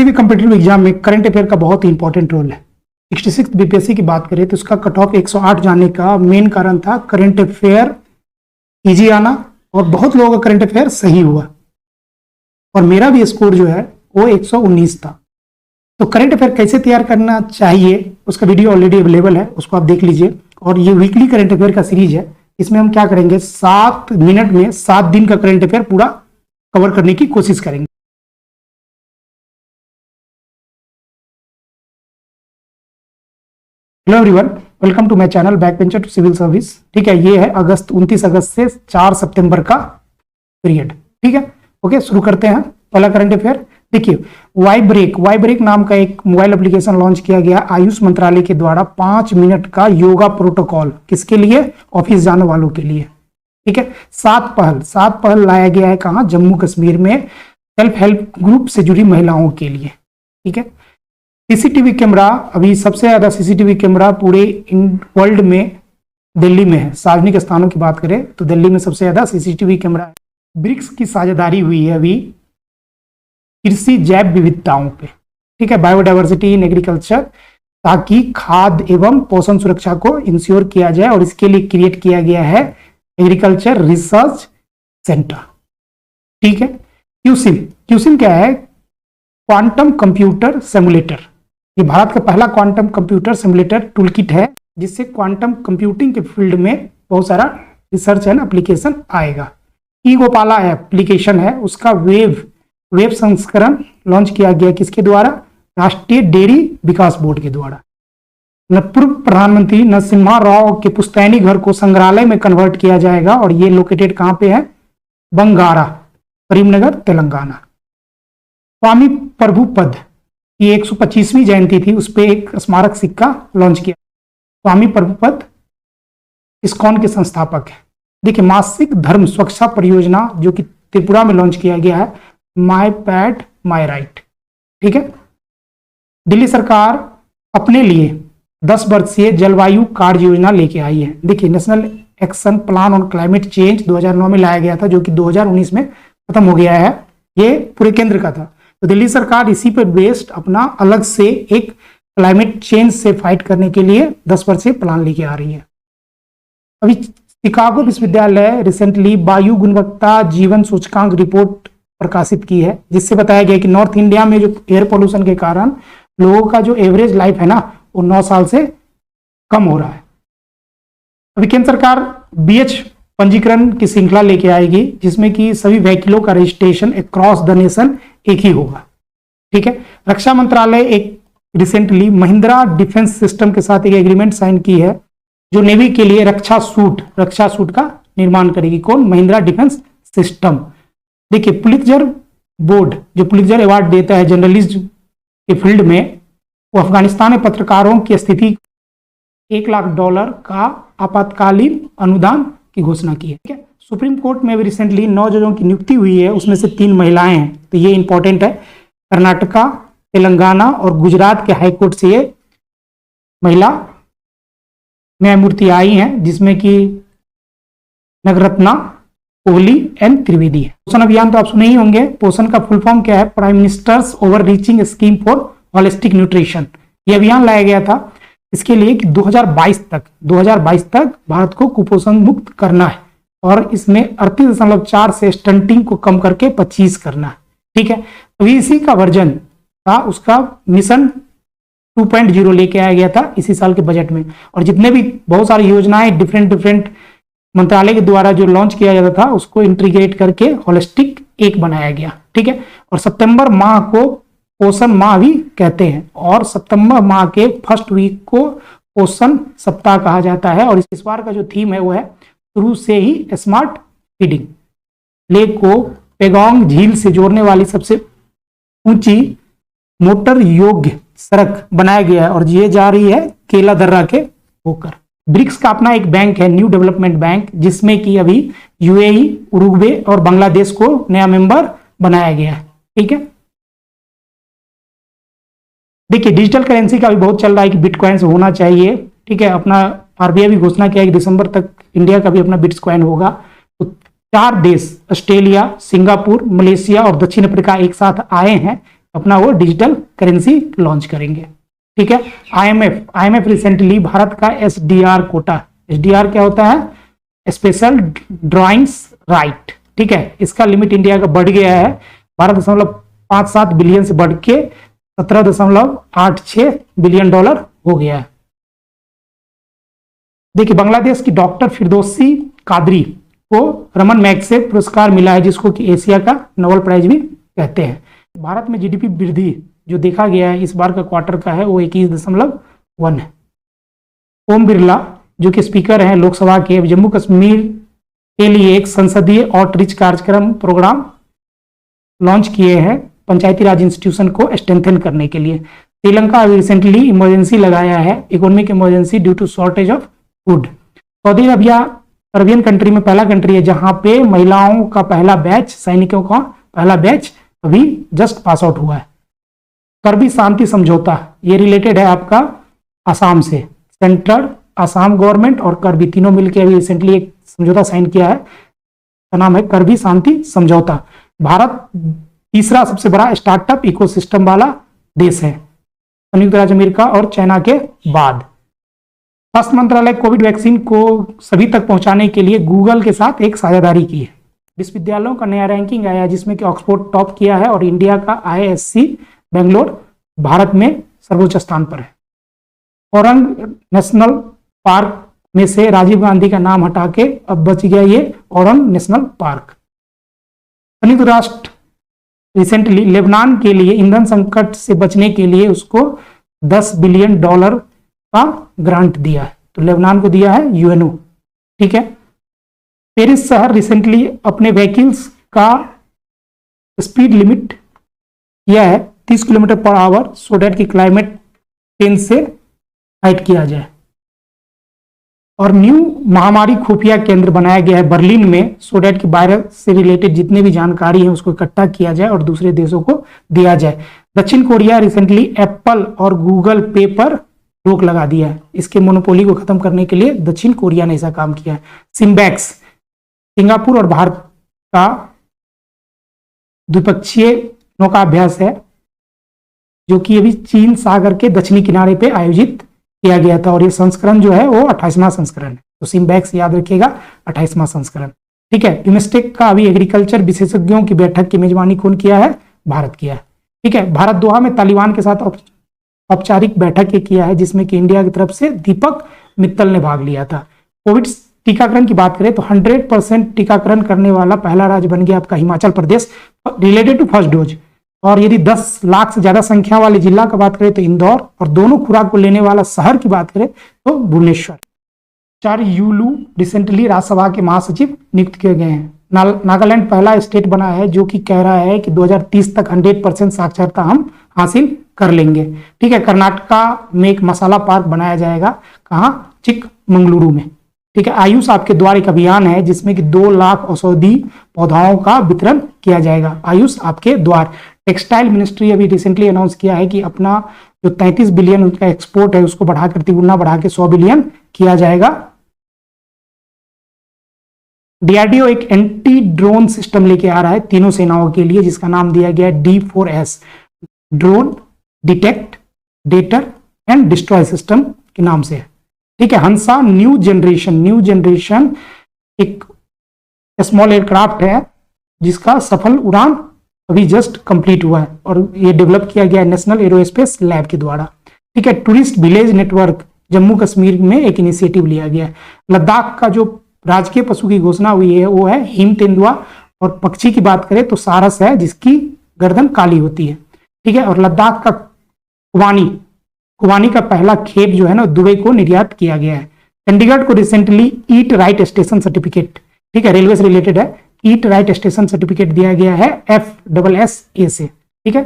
किसी भी competitive exam में करंट अफेयर का बहुत ही इंपॉर्टेंट रोल है। 66 बीपीएससी की बात करें तो उसका कट ऑफ 108 जाने का मेन कारण था करंट अफेयर इजी आना, और बहुत लोगों का करंट अफेयर सही हुआ, और मेरा भी स्कोर जो है वो 119 था। तो करंट अफेयर कैसे तैयार करना चाहिए उसका वीडियो ऑलरेडी अवेलेबल है, उसको आप देख लीजिए। और ये वीकली करंट अफेयर का सीरीज है, इसमें हम क्या करेंगे, 7 मिनट में 7 दिन का करंट अफेयर पूरा कवर करने की कोशिश करेंगे। Hello everyone, welcome to my channel back bencher to civil service. ठीक है, ये है 29 अगस्त से 4 सितंबर का पीरियड। ठीक है, ओके, शुरू करते हैं पहला करंट अफेयर। देखिए, वाई ब्रेक नाम का एक मोबाइल एप्लीकेशन लॉन्च किया गया आयुष मंत्रालय के द्वारा। 5 मिनट का योगा प्रोटोकॉल, किसके लिए, ऑफिस जाने वालों के लिए। ठीक है, 7 पहल लाया गया है कहाँ, जम्मू कश्मीर में सेल्फ हेल्प ग्रुप से जुड़ी महिलाओं के लिए। ठीक है, सीसीटीवी कैमरा, अभी सबसे ज्यादा सीसीटीवी कैमरा पूरे वर्ल्ड में दिल्ली में है। सार्वजनिक स्थानों की बात करें तो दिल्ली में सबसे ज्यादा सीसीटीवी कैमरा है। ब्रिक्स की साझेदारी हुई है अभी कृषि जैव विविधताओं पे। ठीक है, बायोडाइवर्सिटी इन एग्रीकल्चर, ताकि खाद्य एवं पोषण सुरक्षा को इंश्योर किया जाए, और इसके लिए क्रिएट किया गया है एग्रीकल्चर रिसर्च सेंटर। ठीक है, क्यूसिम क्या है, क्वांटम कंप्यूटर सिमुलेटर। ये भारत का पहला क्वांटम कंप्यूटर सिमुलेटर टूलकिट है, जिससे क्वांटम कंप्यूटिंग के फील्ड में बहुत सारा रिसर्च एंड एप्लीकेशन आएगा। ई गोपाला एप्लीकेशन है, उसका वेब संस्करण लॉन्च किया गया, किसके द्वारा, राष्ट्रीय डेयरी विकास बोर्ड के द्वारा। पूर्व प्रधानमंत्री नरसिम्हा राव के पुश्तैनी घर को संग्रहालय में कन्वर्ट किया जाएगा, और ये लोकेटेड कहाँ पे है, बंगारा, करीमनगर, तेलंगाना। स्वामी प्रभुपद की 125वीं जयंती थी, उस पर एक स्मारक सिक्का लॉन्च किया। स्वामी प्रभुपद इस्कॉन के संस्थापक है। देखिए, मासिक धर्म स्वच्छता परियोजना जो कि त्रिपुरा में लॉन्च किया गया है, माय पैट माय राइट। ठीक है, दिल्ली सरकार अपने लिए 10 वर्षीय जलवायु कार्य योजना लेके आई है। देखिए, national action plan on climate change 2009 में लाया गया था, जो कि 2019 में खत्म हो गया है। ये पूरे केंद्र का था, तो दिल्ली सरकार इसी पर बेस्ड अपना अलग से एक क्लाइमेट चेंज से फाइट करने के लिए 10 वर्षीय प्लान लेके आ रही है। अभी शिकागो विश्वविद्यालय रिसेंटली वायु गुणवत्ता जीवन सूचकांक रिपोर्ट प्रकाशित की है, जिससे बताया गया कि नॉर्थ इंडिया में जो एयर पोल्यूशन के कारण लोगों का जो एवरेज लाइफ है ना, वो 9 साल से कम हो रहा है। अभी केंद्र सरकार बीएच पंजीकरण की श्रृंखला लेके आएगी, जिसमें कि सभी व्हीकलों का रजिस्ट्रेशन अक्रॉस द नेशन एक ही होगा। ठीक है, रक्षा मंत्रालय एक रिसेंटली महिंद्रा डिफेंस सिस्टम के साथ एक एग्रीमेंट साइन की है, जो नेवी के लिए रक्षा सूट का निर्माण करेगी। कौन, महिंद्रा डिफेंस सिस्टम। देखिए, पुलित्जर बोर्ड जो पुलित्जर अवार्ड देता है जर्नलिज्म के फील्ड में, वो अफगानिस्तान में पत्रकारों की स्थिति $1 लाख का आपातकालीन अनुदान की घोषणा की है। ठीक है, सुप्रीम कोर्ट में भी रिसेंटली 9 जजों की नियुक्ति हुई है, उसमें से 3 महिलाएं हैं, तो ये इंपॉर्टेंट है। कर्नाटका, तेलंगाना और गुजरात के हाईकोर्ट से ये महिला न्यायमूर्ति आई हैं, जिसमें कि नगरत्ना, कोहली एंड त्रिवेदी है। पोषण अभियान तो आप सुने ही होंगे। पोषण का फुल फॉर्म क्या है, prime ministers over reaching scheme for holistic nutrition. ये अभियान लाया गया था इसके लिए कि 2022 तक भारत को कुपोषण मुक्त करना है, और इसमें 38.4 से स्टंटिंग को कम करके 25 करना है। ठीक है, तो इसी का वर्जन था, उसका मिशन 2.0 लेके आया गया था इसी साल के बजट में। और जितने भी बहुत सारी योजनाएं डिफरेंट मंत्रालय के द्वारा जो लॉन्च किया जाता था, उसको इंटीग्रेट करके होलिस्टिक एक बनाया गया। ठीक है, और सितंबर माह को पोषण माह भी कहते हैं, और सितंबर माह के फर्स्ट वीक को पोषण सप्ताह कहा जाता है। और इस बार का जो थीम है वो है शुरू से ही स्मार्ट फीडिंग। लेक को पेगोंग झील से जोड़ने वाली सबसे ऊंची मोटर योग्य सड़क बनाया गया है, और ये जा रही है केला दर्रा के होकर। ब्रिक्स का अपना एक बैंक है, न्यू डेवलपमेंट बैंक, जिसमें कि अभी यूएई, उरुग्वे और बांग्लादेश को नया मेंबर बनाया गया है। ठीक है, देखिए, डिजिटल करेंसी का भी बहुत चल रहा है कि बिटकॉइंस होना चाहिए। ठीक है, अपना आरबीआई भी घोषणा किया कि दिसंबर तक इंडिया का भी अपना बिटकॉइन होगा। तो 4 देश ऑस्ट्रेलिया, सिंगापुर, मलेशिया और दक्षिण अफ्रीका एक साथ आए हैं अपना वो डिजिटल करेंसी लॉन्च करेंगे। ठीक है, आईएमएफ रिसेंटली भारत का एसडीआर कोटा, एसडीआर क्या होता है, स्पेशल ड्राइंग्स राइट, ठीक है, इसका लिमिट इंडिया का बढ़ गया है 12.57 बिलियन से बढ़ के 17.86 बिलियन डॉलर हो गया है। देखिए, बांग्लादेश की डॉक्टर फिरदौसी कादरी को रमन मैग्सेसे पुरस्कार मिला है, जिसको कि एशिया का नोबेल प्राइज भी कहते हैं। भारत में जीडीपी वृद्धि जो देखा गया है इस बार का क्वार्टर का है वो 21.1 है। ओम बिरला जो कि स्पीकर हैं लोकसभा के, जम्मू कश्मीर के लिए एक संसदीय आउटरीच कार्यक्रम प्रोग्राम लॉन्च किए हैं पंचायती राज इंस्टीट्यूशन को स्ट्रेंथन करने के लिए। श्रीलंका अभी रिसेंटली इमरजेंसी लगाया है, economic emergency due to shortage of food. Saudi Arabia Arabian country में पहला कंट्री है जहां पे महिलाओं का पहला बैच, सैनिकों का पहला बैच अभी जस्ट पास आउट हुआ है। करबी शांति समझौता, ये रिलेटेड है आपका आसाम से, सेंट्रल आसाम गवर्नमेंट और करबी तीनों मिलकर अभी रिसेंटली एक समझौता साइन किया है, का नाम है करबी शांति समझौता। भारत तीसरा सबसे बड़ा स्टार्टअप इकोसिस्टम वाला देश है संयुक्त राज्य अमेरिका और चाइना के बाद। स्वास्थ्य मंत्रालय कोविड वैक्सीन को सभी तक पहुंचाने के लिए गूगल के साथ एक साझेदारी की है। विश्वविद्यालयों का नया रैंकिंग आया जिसमें कि ऑक्सफोर्ड टॉप किया है और इंडिया का आईआईएससी बेंगलोर भारत में सर्वोच्च स्थान पर है। औरंग नेशनल पार्क में से राजीव गांधी का नाम हटा के अब बच गया ये औरंग नेशनल पार्क। संयुक्त राष्ट्र रिसेंटली लेबनान के लिए ईंधन संकट से बचने के लिए उसको $10 बिलियन का ग्रांट दिया है, तो लेबनान को दिया है यूएनओ। ठीक है, पेरिस शहर रिसेंटली अपने व्हीकल्स का स्पीड लिमिट किया है 30 किलोमीटर पर आवर, सो डेट की क्लाइमेट चेंज से फाइट किया जाए। और न्यू महामारी खुफिया केंद्र बनाया गया है बर्लिन में, सो डेट की वायरस से रिलेटेड जितने भी जानकारी है उसको इकट्ठा किया जाए और दूसरे देशों को दिया जाए। दक्षिण कोरिया रिसेंटली एप्पल और गूगल पे पर रोक लगा दिया है, इसके मोनोपोली को खत्म करने के लिए दक्षिण कोरिया ने ऐसा काम किया है। सिम्बैक्स सिंगापुर और भारत का द्विपक्षीय नौकाभ्यास है जो कि अभी चीन सागर के दक्षिणी किनारे पे आयोजित किया गया था और ये संस्करण जो है वो 28वां संस्करण है, तो सिम्बैक्स याद रखिएगा 28वां संस्करण। ठीक है, यूमेस्टेक का अभी एग्रीकल्चर विशेषज्ञों की बैठक की मेजबानी कौन किया है, भारत किया है। ठीक है, भारत दोहा में तालिबान के साथ औपचारिक बैठक किया है जिसमें कि इंडिया की तरफ से दीपक मित्तल ने भाग लिया था। कोविड टीकाकरण की बात करें तो 100% टीकाकरण करने वाला पहला राज्य बन गया आपका Himachal Pradesh related to first dose. और यदि 10 लाख से ज्यादा संख्या वाले जिला का बात करें तो इंदौर, और दोनों खुराक को लेने वाला शहर की बात करें तो भुवनेश्वर। 4 यूलू रिसेंटली राज्यसभा के महासचिव नियुक्त किए गए हैं। नागालैंड पहला स्टेट बना है जो कि कह रहा है कि 2030 तक 100% साक्षरता हम हासिल कर लेंगे। ठीक है, कर्नाटका में एक मसाला पार्क बनाया जाएगा, कहाँ, चिकमंगलुरु में। ठीक है, आयुष आपके द्वार एक अभियान है जिसमें कि 2 लाख औषधि पौधाओं का वितरण किया जाएगा। आयुष आपके द्वार। टेक्सटाइल मिनिस्ट्री अभी रिसेंटली अनाउंस किया है कि अपना जो 33 बिलियन उनका एक्सपोर्ट है उसको बढ़ाकर तिगुना बढ़ा के 100 बिलियन किया जाएगा। डीआरडीओ एक एंटी ड्रोन सिस्टम लेके आ रहा है तीनों सेनाओं के लिए जिसका नाम दिया गया है D4S, drone detect debtor and destroy system के नाम से है। ठीक है, हंसा न्यू जनरेशन एक स्मॉल एयरक्राफ्ट है जिसका सफल उड़ान अभी जस्ट कंप्लीट हुआ है और ये डेवलप किया गया है नेशनल एरोस्पेस लैब के द्वारा। ठीक है, tourist village network Jammu Kashmir में एक इनिशिएटिव लिया गया है। लद्दाख का जो राजकीय पशु की घोषणा हुई है वो है हिम तेंदुआ, और पक्षी की बात करें तो सारस है जिसकी गर्दन काली होती है। ठीक है, और लद्दाख का खुबानी का पहला खेप जो है ना दुबई को निर्यात किया गया है। चंडीगढ़ को recently eat right station certificate, ठीक है, रेलवे से रिलेटेड है, ईट राइट स्टेशन सर्टिफिकेट दिया गया है FSSA से। ठीक है,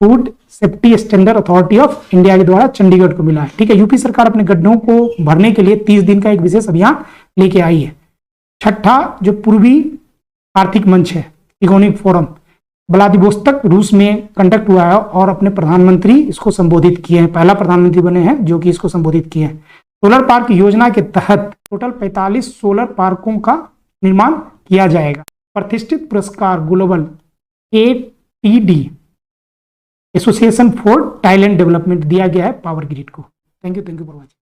food safety standard authority of India के द्वारा चंडीगढ़ को मिला है। ठीक है, यूपी सरकार अपने गड्ढों को भरने के लिए 30 दिन का एक विशेष अभियान लेके आई है। छठा जो पूर्वी आर्थिक मंच है इकोनॉमिक फोरम व्लादिवोस्तोक रूस में कंडक्ट हुआ है और अपने प्रधानमंत्री इसको संबोधित किए हैं, पहला प्रधानमंत्री बने हैं जो कि इसको संबोधित किए हैं। सोलर पार्क योजना के तहत टोटल 45 सोलर पार्कों का निर्माण किया जाएगा। प्रतिष्ठित पुरस्कार global ATD association for talent development दिया गया है पावर ग्रिड को। Thank you for watching.